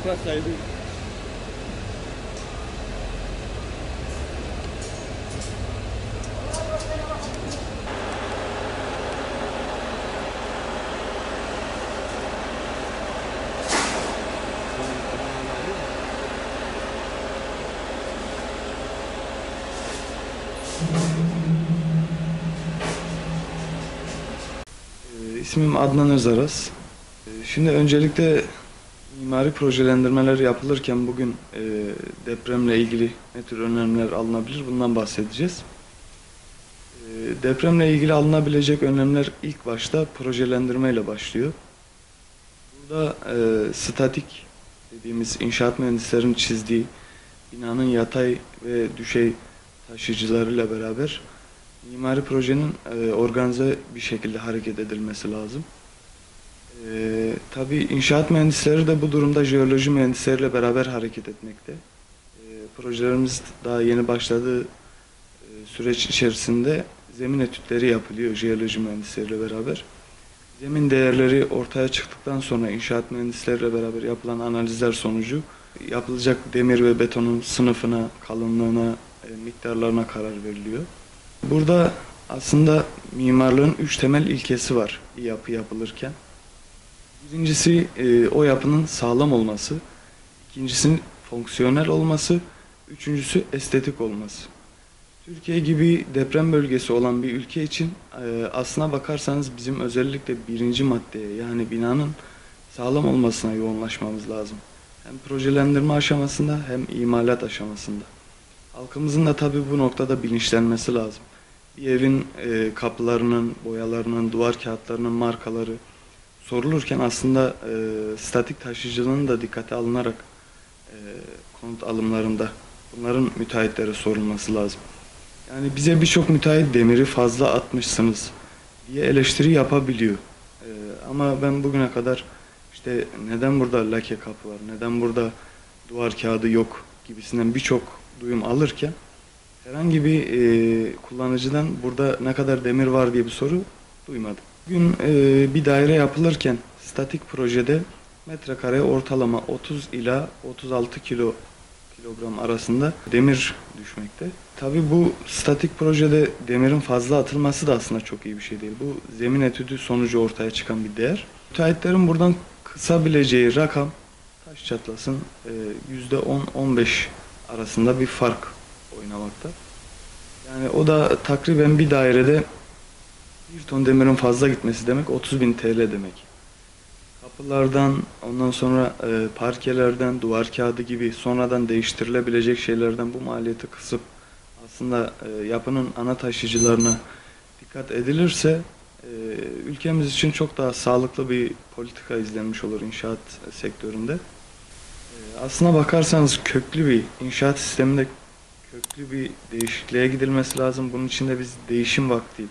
yaklaşsaydı. İsmim Adnan Özaras. Şimdi öncelikle mimari projelendirmeler yapılırken bugün depremle ilgili ne tür önlemler alınabilir bundan bahsedeceğiz. Depremle ilgili alınabilecek önlemler ilk başta projelendirme ile başlıyor. Burada statik dediğimiz inşaat mühendislerinin çizdiği binanın yatay ve düşey taşıyıcılarıyla beraber mimari projenin organize bir şekilde hareket edilmesi lazım. Tabii inşaat mühendisleri de bu durumda jeoloji mühendisleriyle beraber hareket etmekte. Projelerimiz daha yeni başladığı süreç içerisinde zemin etütleri yapılıyor jeoloji mühendisleriyle beraber. Zemin değerleri ortaya çıktıktan sonra inşaat mühendisleriyle beraber yapılan analizler sonucu yapılacak demir ve betonun sınıfına, kalınlığına, miktarlarına karar veriliyor. Burada aslında mimarlığın 3 temel ilkesi var yapı yapılırken. Birincisi o yapının sağlam olması, ikincisi fonksiyonel olması, üçüncüsü estetik olması. Türkiye gibi deprem bölgesi olan bir ülke için aslına bakarsanız bizim özellikle birinci maddeye yani binanın sağlam olmasına yoğunlaşmamız lazım. Hem projelendirme aşamasında hem imalat aşamasında. Halkımızın da tabii bu noktada bilinçlenmesi lazım. Bir evin kapılarının, boyalarının, duvar kağıtlarının markaları sorulurken aslında statik taşıyıcılığının da dikkate alınarak konut alımlarında bunların müteahhitlere sorulması lazım. Yani bize birçok müteahhit demiri fazla atmışsınız diye eleştiri yapabiliyor. Ama ben bugüne kadar işte neden burada lake kapı var, neden burada duvar kağıdı yok gibisinden birçok duyum alırken herhangi bir kullanıcıdan burada ne kadar demir var diye bir soru duymadım. Bugün bir daire yapılırken statik projede metrekareye ortalama 30 ila 36 kilogram arasında demir düşmekte. Tabii bu statik projede demirin fazla atılması da aslında çok iyi bir şey değil. Bu zemin etüdü sonucu ortaya çıkan bir değer. Müteahhitlerin buradan kısabileceği rakam taş çatlasın %10-15 arasında bir fark oynamakta. Yani o da takriben bir dairede 1 ton demirin fazla gitmesi demek 30.000 TL demek. Kapılardan, ondan sonra parkelerden, duvar kağıdı gibi sonradan değiştirilebilecek şeylerden bu maliyeti kısıp aslında yapının ana taşıyıcılarına dikkat edilirse ülkemiz için çok daha sağlıklı bir politika izlenmiş olur inşaat sektöründe. Aslına bakarsanız köklü bir inşaat sisteminde köklü bir değişikliğe gidilmesi lazım. Bunun için de biz değişim vakti